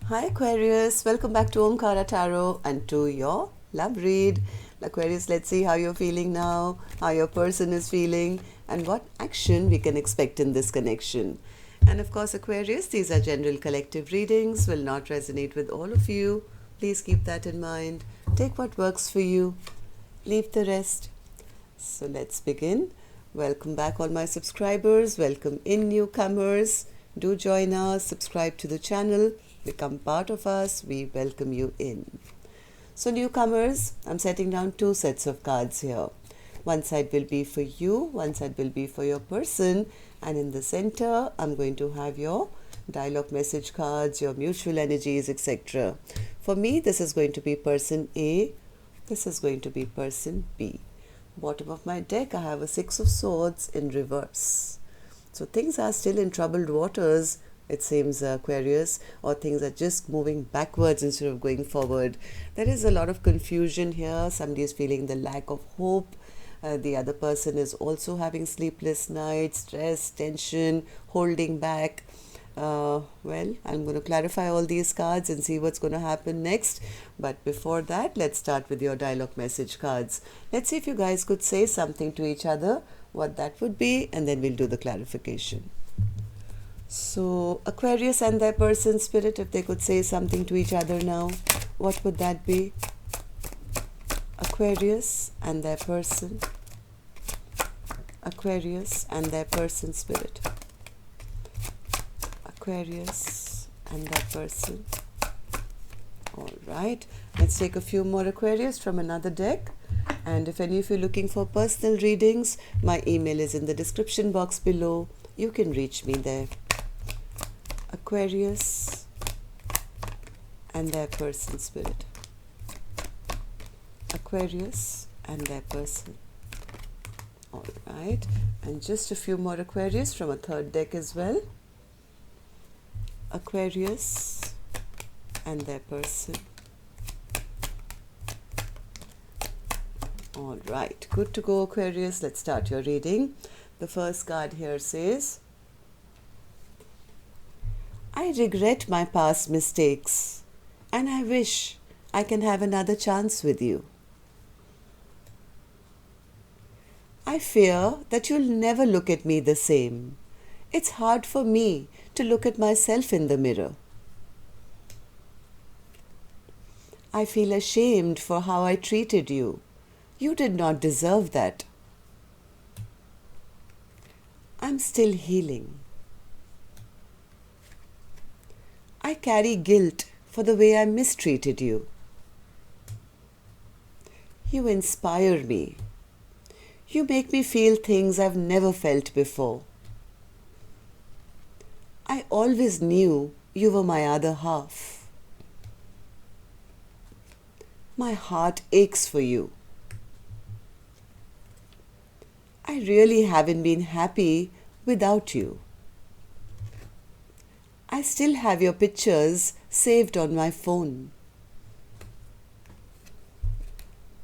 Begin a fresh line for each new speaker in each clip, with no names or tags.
Hi Aquarius, welcome back to Omkaratarot and to your love read. Aquarius, let's see how you're feeling now, how your person is feeling, and what action we can expect in this connection. And of course, Aquarius, these are general collective readings, will not resonate with all of you. Please keep that in mind. Take what works for you, leave the rest. So let's begin. Welcome back, all my subscribers. Welcome in, newcomers. Do join us, subscribe to the channel, become part of us. We welcome you in. So newcomers, I'm setting down two sets of cards here. One side will be for you, one side will be for your person, and in the center, I'm going to have your dialogue message cards, your mutual energies, etc. For me, this is going to be person A, this is going to be person B. Bottom of my deck, I have a Six of Swords in reverse. So things are still in troubled waters, it seems, Aquarius, or things are just moving backwards instead of going forward. There is a lot of confusion here. Somebody is feeling the lack of hope. The other person is also having sleepless nights, stress, tension, holding back. Well, I'm going to clarify all these cards and see what's going to happen next. But before that, let's start with your dialogue message cards. Let's see if you guys could say something to each other, what that would be, and then we'll do the clarification. So, Aquarius and their person spirit, if they could say something to each other now, what would that be? Aquarius and their person. Aquarius and their person spirit. Aquarius and their person. Alright, let's take a few more Aquarius from another deck. And if any of you are looking for personal readings, my email is in the description box below. You can reach me there. Aquarius and their person spirit. Aquarius and their person. Alright, and just a few more Aquarius from a third deck as well. Aquarius and their person. Alright, good to go, Aquarius. Let's start your reading. The first card here says, I regret my past mistakes and I wish I can have another chance with you. I fear that you'll never look at me the same. It's hard for me to look at myself in the mirror. I feel ashamed for how I treated you. You did not deserve that. I'm still healing. I carry guilt for the way I mistreated you. You inspire me. You make me feel things I've never felt before. I always knew you were my other half. My heart aches for you. I really haven't been happy without you. I still have your pictures saved on my phone.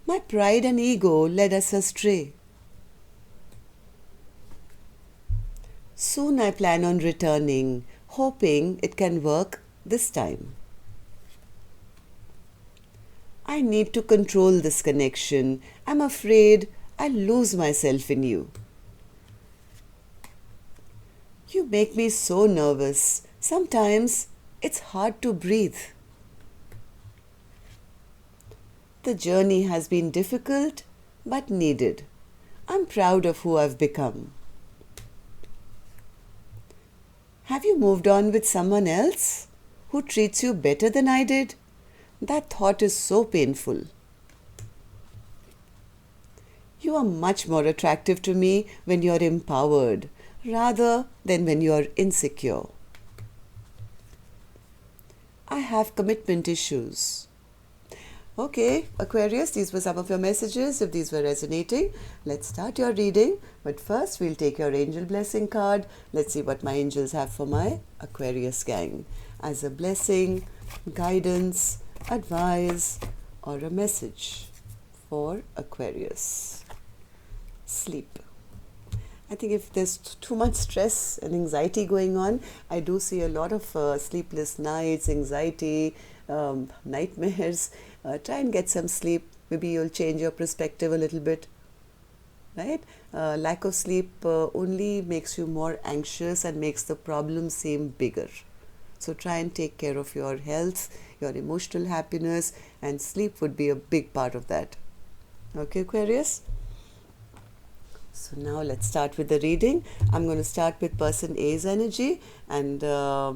My pride and ego led us astray. Soon I plan on returning, hoping it can work this time. I need to control this connection. I'm afraid I'll lose myself in you. You make me so nervous. Sometimes it's hard to breathe. The journey has been difficult but needed. I'm proud of who I've become. Have you moved on with someone else who treats you better than I did? That thought is so painful. You are much more attractive to me when you're empowered rather than when you're insecure. I have commitment issues. Okay, Aquarius, these were some of your messages. If these were resonating, let's start your reading. But first, we'll take your angel blessing card. Let's see what my angels have for my Aquarius gang. As a blessing, guidance, advice, or a message for Aquarius. Sleep. I think if there's too much stress and anxiety going on, I do see a lot of sleepless nights, anxiety, nightmares. Try and get some sleep. Maybe you'll change your perspective a little bit, right? Lack of sleep only makes you more anxious and makes the problem seem bigger. So try and take care of your health, your emotional happiness, and sleep would be a big part of that. Okay, Aquarius? So now let's start with the reading. I'm going to start with person A's energy and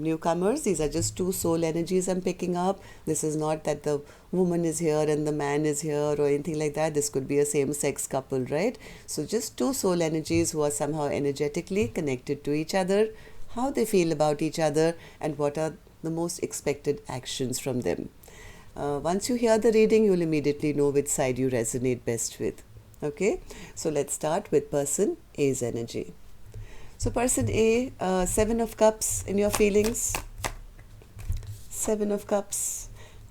newcomers. These are just two soul energies I'm picking up. This is not that the woman is here and the man is here or anything like that. This could be a same-sex couple, right? So just two soul energies who are somehow energetically connected to each other, how they feel about each other, and what are the most expected actions from them. Once you hear the reading, you'll immediately know which side you resonate best with. Okay, so let's start with person A's energy. So person A, 7 of Cups in your feelings. 7 of Cups.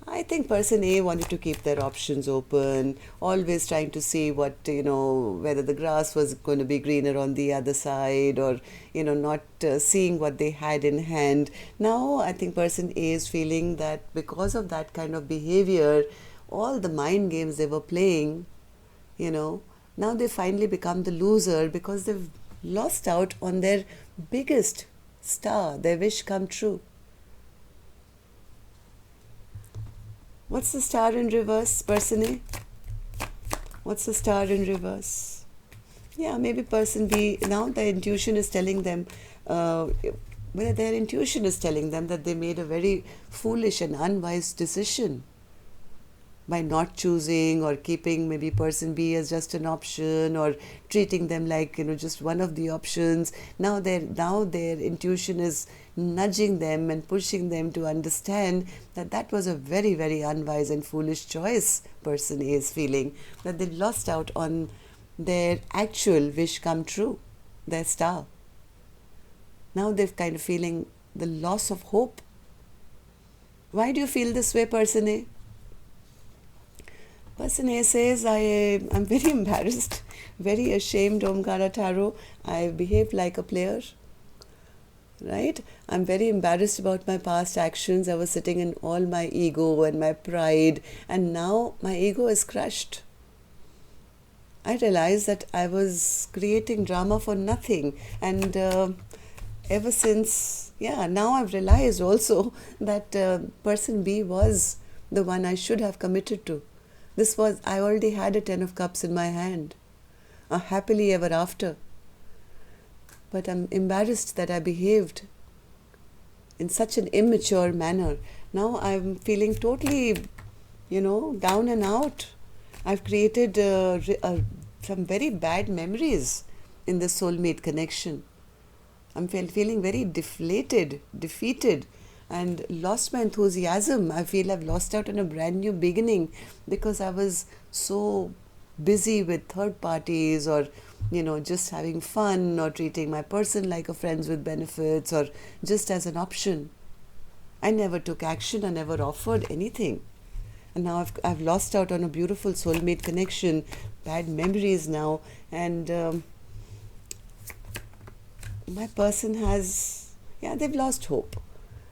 I think person A wanted to keep their options open, always trying to see what, whether the grass was going to be greener on the other side, or, not seeing what they had in hand. Now, I think person A is feeling that because of that kind of behavior, all the mind games they were playing, now they finally become the loser because they've lost out on their biggest star, their wish come true. What's the star in reverse, person A? What's the star in reverse? Yeah, maybe person B, now their intuition is telling them, their intuition is telling them that they made a very foolish and unwise decision by not choosing or keeping maybe person B as just an option, or treating them like just one of the options. Now their intuition is nudging them and pushing them to understand that that was a very, very unwise and foolish choice. Person A is feeling that they've lost out on their actual wish come true, their star. Now they're kind of feeling the loss of hope. Why do you feel this way, person A? Person A says, I'm very embarrassed, very ashamed, Omkaratarot. I behaved like a player, right? I'm very embarrassed about my past actions. I was sitting in all my ego and my pride, and now my ego is crushed. I realized that I was creating drama for nothing, and ever since, now I've realized also that person B was the one I should have committed to. I already had a 10 of Cups in my hand, a happily ever after. But I'm embarrassed that I behaved in such an immature manner. Now I'm feeling totally, down and out. I've created some very bad memories in the soulmate connection. I'm feeling very deflated, defeated, and lost my enthusiasm. I feel I've lost out on a brand new beginning because I was so busy with third parties, or just having fun, or treating my person like a friends with benefits, or just as an option. I never took action. I never offered anything, and now I've lost out on a beautiful soulmate connection, bad memories now, and my person has, they've lost hope.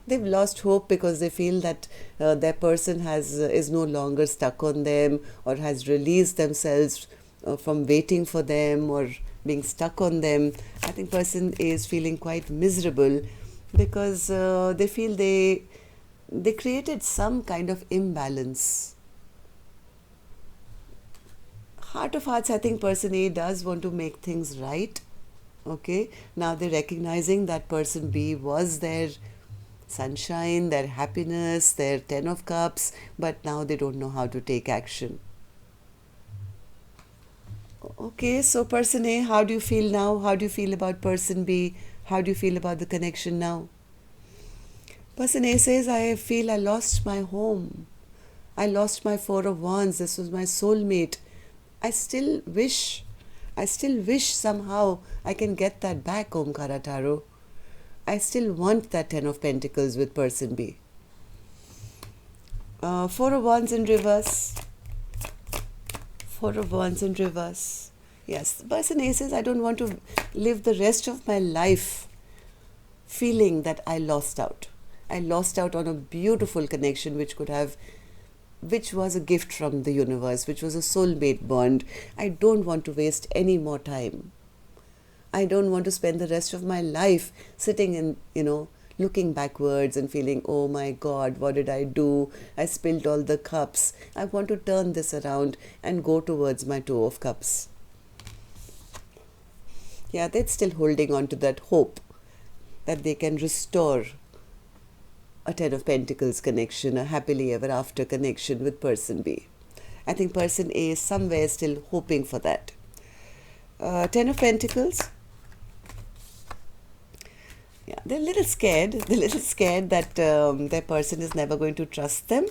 They've lost hope because they feel that their person is no longer stuck on them, or has released themselves from waiting for them or being stuck on them. I think person is feeling quite miserable because they feel they created some kind of imbalance. Heart of hearts, I think person A does want to make things right. Okay, now they're recognizing that person B was their sunshine, their happiness, their 10 of Cups, but now they don't know how to take action. Okay, so person A, how do you feel now? How do you feel about person B? How do you feel about the connection now? Person A says, I feel I lost my home. I lost my 4 of Wands. This was my soulmate. I still wish somehow I can get that back, Omkaratarot. I still want that 10 of Pentacles with person B. 4 of Wands in reverse. 4 of Wands in reverse. Yes, person A says, I don't want to live the rest of my life feeling that I lost out. I lost out on a beautiful connection which was a gift from the universe, which was a soulmate bond. I don't want to waste any more time. I don't want to spend the rest of my life sitting in, looking backwards and feeling, oh my God, what did I do? I spilled all the cups. I want to turn this around and go towards my Two of Cups. Yeah, they're still holding on to that hope that they can restore a Ten of Pentacles connection, a happily ever after connection with person B. I think person A is somewhere still hoping for that. Ten of Pentacles. Yeah, they're a little scared. They're a little scared that their person is never going to trust them.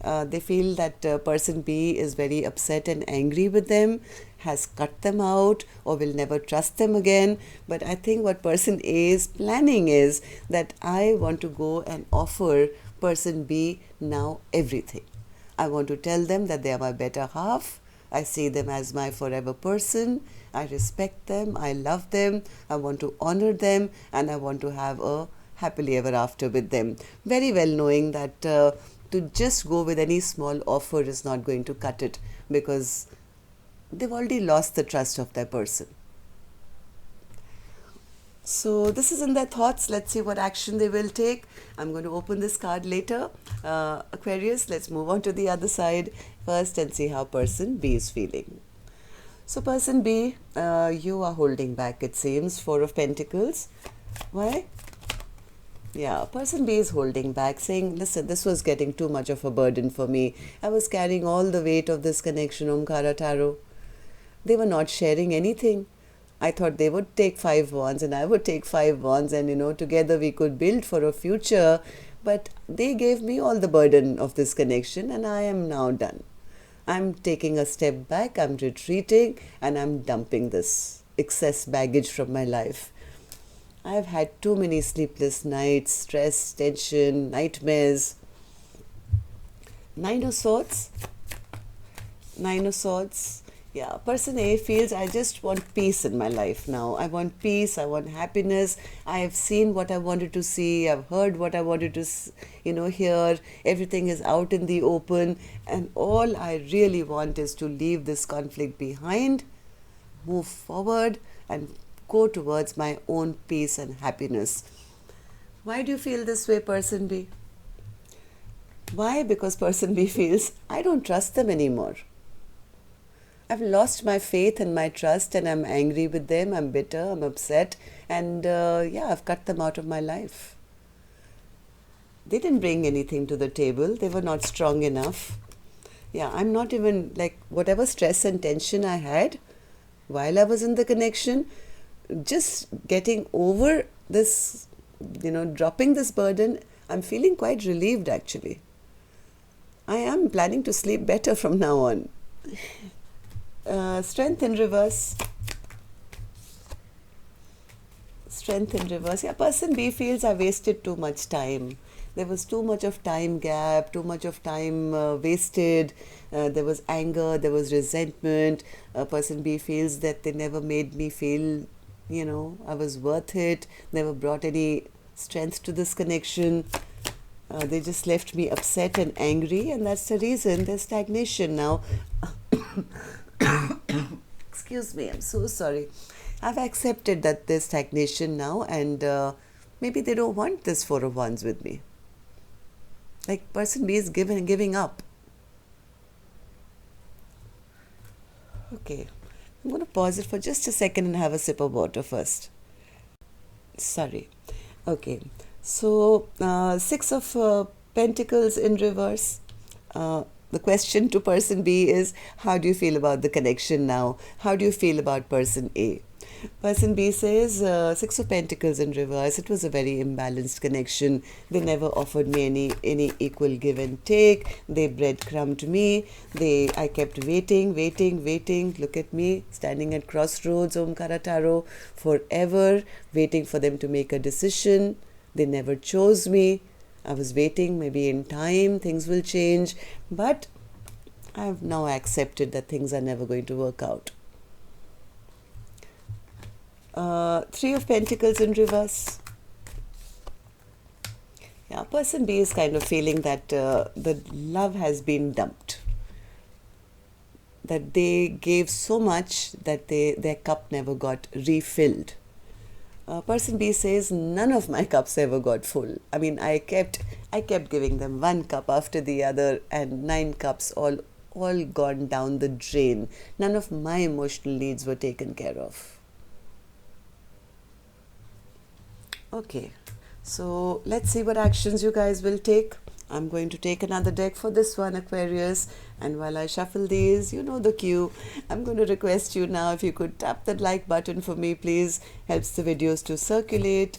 They feel that person B is very upset and angry with them, has cut them out, or will never trust them again. But I think what person A is planning is that I want to go and offer person B now everything. I want to tell them that they are my better half. I see them as my forever person. I respect them. I love them. I want to honor them, and I want to have a happily ever after with them. Very well knowing that to just go with any small offer is not going to cut it, because they've already lost the trust of their person. So this is in their thoughts. Let's see what action they will take. I'm going to open this card later. Aquarius, let's move on to the other side first and see how person B is feeling. So person B, you are holding back, it seems. Four of Pentacles. Why? Yeah, person B is holding back, saying, listen, this was getting too much of a burden for me. I was carrying all the weight of this connection, Omkaratarot. They were not sharing anything. I thought they would take 5 wands and I would take 5 wands, and together we could build for a future. But they gave me all the burden of this connection, and I am now done. I'm taking a step back, I'm retreating, and I'm dumping this excess baggage from my life. I've had too many sleepless nights, stress, tension, nightmares. Nine of Swords. Nine of Swords. Yeah, person A feels, I just want peace in my life now. I want peace, I want happiness. I have seen what I wanted to see. I've heard what I wanted to, hear. Everything is out in the open. And all I really want is to leave this conflict behind, move forward, and go towards my own peace and happiness. Why do you feel this way, person B? Why? Because person B feels, I don't trust them anymore. I've lost my faith and my trust, and I'm angry with them, I'm bitter, I'm upset, and I've cut them out of my life. They didn't bring anything to the table, they were not strong enough. Yeah, I'm not even, whatever stress and tension I had while I was in the connection, just getting over this, dropping this burden, I'm feeling quite relieved actually. I am planning to sleep better from now on. Strength in reverse. Strength in reverse. Yeah, person B feels I wasted too much time. There was too much of time gap, too much of time wasted. There was anger, there was resentment. Person B feels that they never made me feel, I was worth it. Never brought any strength to this connection. They just left me upset and angry, and that's the reason there's stagnation now. Excuse me, I'm so sorry. I've accepted that there's stagnation now, and maybe they don't want this Four of Wands with me. Person B is giving up. Okay, I'm going to pause it for just a second and have a sip of water first. Sorry. Okay, so Six of Pentacles in reverse. The question to person B is, how do you feel about the connection now? How do you feel about person A? Person B says, Six of Pentacles in reverse, it was a very imbalanced connection. They never offered me any equal give and take. They breadcrumbed me. I kept waiting. Look at me, standing at crossroads, Omkaratarot, forever, waiting for them to make a decision. They never chose me. I was waiting, maybe in time things will change, but I have now accepted that things are never going to work out. Three of Pentacles in reverse. Yeah, person B is kind of feeling that the love has been dumped. That they gave so much that their cup never got refilled. Person B says, none of my cups ever got full. I mean, I kept giving them one cup after the other, and 9 cups all gone down the drain. None of my emotional needs were taken care of. Okay, so let's see what actions you guys will take. I'm going to take another deck for this one, Aquarius. And while I shuffle these, you know the cue. I'm going to request you now, if you could tap that like button for me, please. Helps the videos to circulate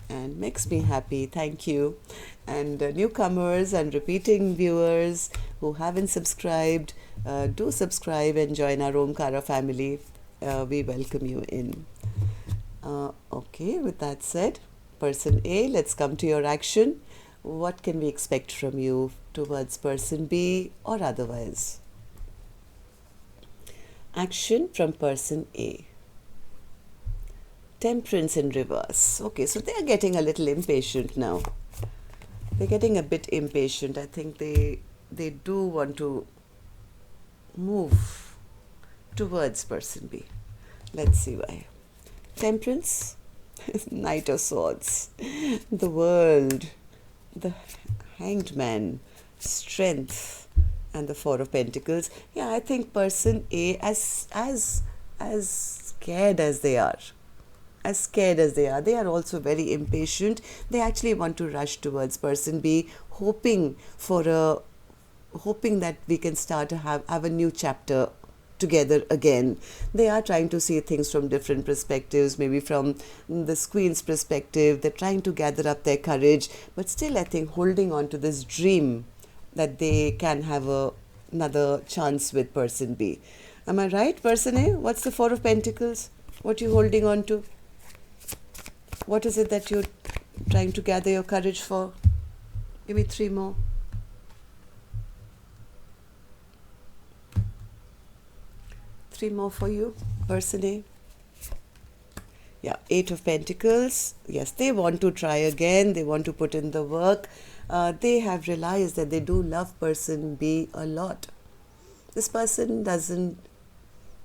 and makes me happy. Thank you. And newcomers and repeating viewers who haven't subscribed, do subscribe and join our Omkara family. We welcome you in. Okay, with that said, person A, let's come to your action. What can we expect from you towards person B or otherwise? Action from person A. Temperance in reverse. Okay, so they are getting a little impatient now. They're getting a bit impatient. I think they do want to move towards person B. Let's see why. Temperance, Knight of Swords, the World, the Hanged Man, Strength, and the Four of Pentacles. Yeah, I think person A, as scared as they are, they are also very impatient. They actually want to rush towards person B, hoping that we can start to have a new chapter together again. They are trying to see things from different perspectives, maybe from the Queen's perspective. They're trying to gather up their courage, but still I think holding on to this dream that they can have another chance with person B. Am I right, person A? What's the Four of Pentacles? What are you holding on to? What is it that you're trying to gather your courage for? Give me 3 more. Three more for you, person A. Yeah, 8 of Pentacles. Yes, they want to try again. They want to put in the work. They have realized that they do love person B a lot. This person doesn't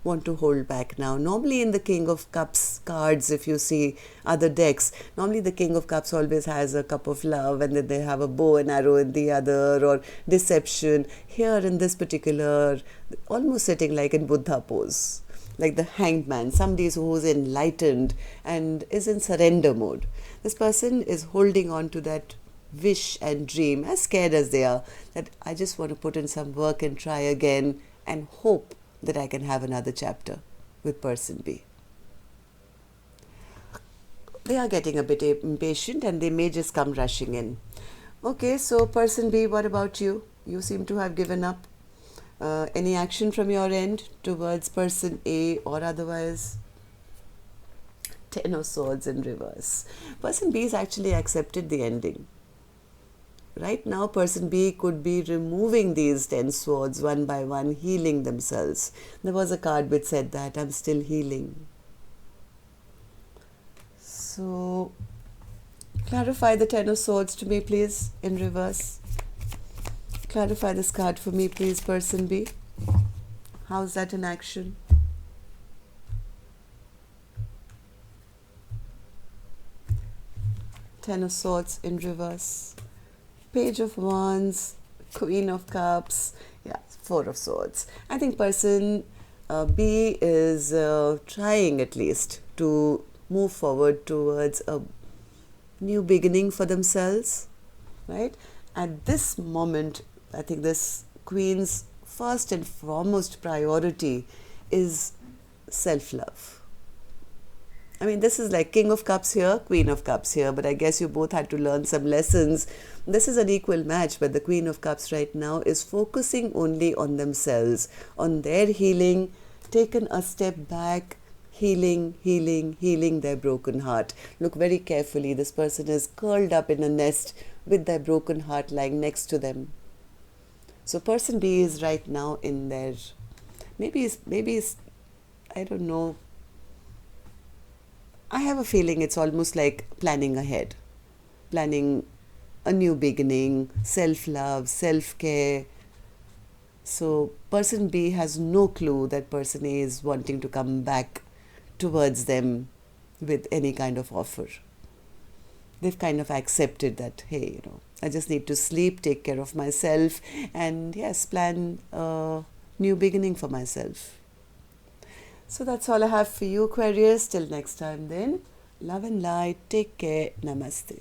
want to hold back now. Normally in the King of Cups cards, if you see other decks, normally the King of Cups always has a cup of love, and then they have a bow and arrow in the other, or deception. Here in this particular, almost sitting like in Buddha pose, like the Hanged Man, somebody who's enlightened and is in surrender mode. This person is holding on to that wish and dream, as scared as they are, that I just want to put in some work and try again and hope that I can have another chapter with person B. They are getting a bit impatient and they may just come rushing in. Okay, so person B, what about you? You seem to have given up. Any action from your end towards person A or otherwise? 10 of Swords in reverse. Person B has actually accepted the ending. Right now, person B could be removing these 10 swords one by one, healing themselves. There was a card which said that, I'm still healing. So, clarify the 10 of Swords to me, please, in reverse. Clarify this card for me, please, person B. How's that in action? Ten of Swords in reverse. Page of Wands, Queen of Cups, yeah, Four of Swords. I think person B is trying at least to move forward towards a new beginning for themselves, right? At this moment, I think this Queen's first and foremost priority is self-love. I mean, this is like King of Cups here, Queen of Cups here, but I guess you both had to learn some lessons. This is an equal match, but the Queen of Cups right now is focusing only on themselves, on their healing, taken a step back, healing their broken heart. Look very carefully. This person is curled up in a nest with their broken heart lying next to them. So person B is right now in there. Maybe it's, I don't know. I have a feeling it's almost like planning ahead, planning a new beginning, self-love, self-care. So person B has no clue that person A is wanting to come back towards them with any kind of offer. They've kind of accepted that, hey, I just need to sleep, take care of myself, and yes, plan a new beginning for myself. So that's all I have for you, Aquarius. Till next time then. Love and light. Take care. Namaste.